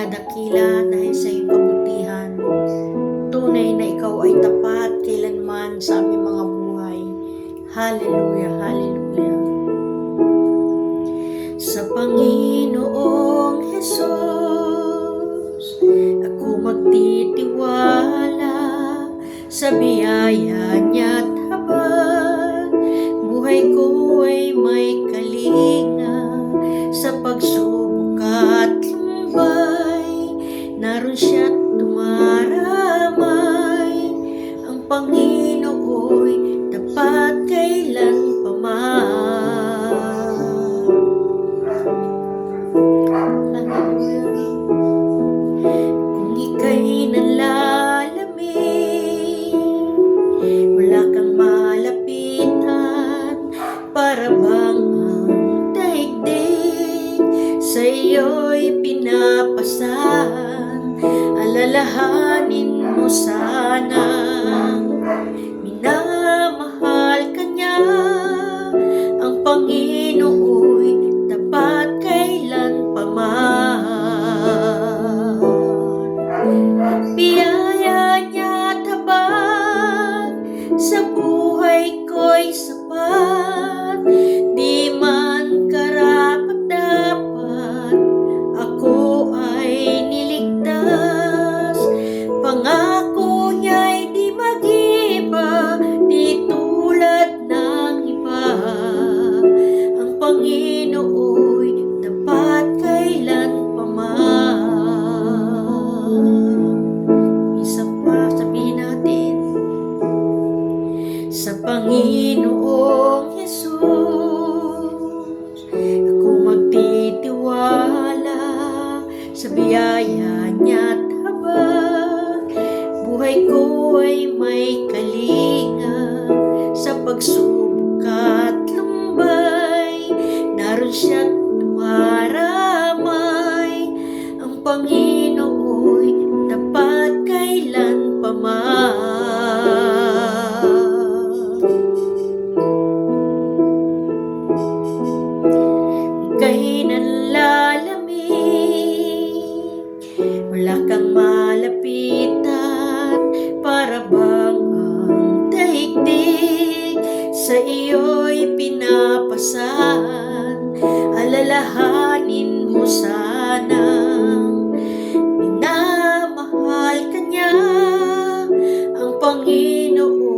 dinadakila dahil sa iyong kabutihan. Tunay na ikaw ay tapat kailanman sa aming mga buhay. Hallelujah, hallelujah. Sa Panginoong Hesus, ako magtitiwala sa biyaya niya't habag. Buhay ko ay may kalinga sa pagsubok at lumbay. Naroon siya't dumaramay. Ang Panginoo'y tapat kailanpaman. Kung ika'y nalalamig, wala kang malapitan, para bang ang daigdig sa iyo'y pinapasan. Alalahanin mo sanang minamahal ka niya. Ang Panginoo'y tapat kailanpaman. Biyaya niya't habag sa buhay ko'y sapat. Di man karapat-dapat, ako ay niligtas. Pangako niya'y di mag-iba, di tulad ng iba. Ang Panginoo'y tapat kailanpaman. Isa pa, sabihin natin. Sa Panginoong Hesus, ako magtitiwala sa biyaya niya't habag. Buhay ko ay may kalinga sa pagsubok at lumbay. Naroon siya't dumaramay. Ang Panginoo'y tapat kailanpaman. Ika'y nanlalamig, wala kang malapitan, para bang ang daigdig sa iyo'y pinapasan. Alalahanin mo sanang minamahal ka niya. Ang Panginoon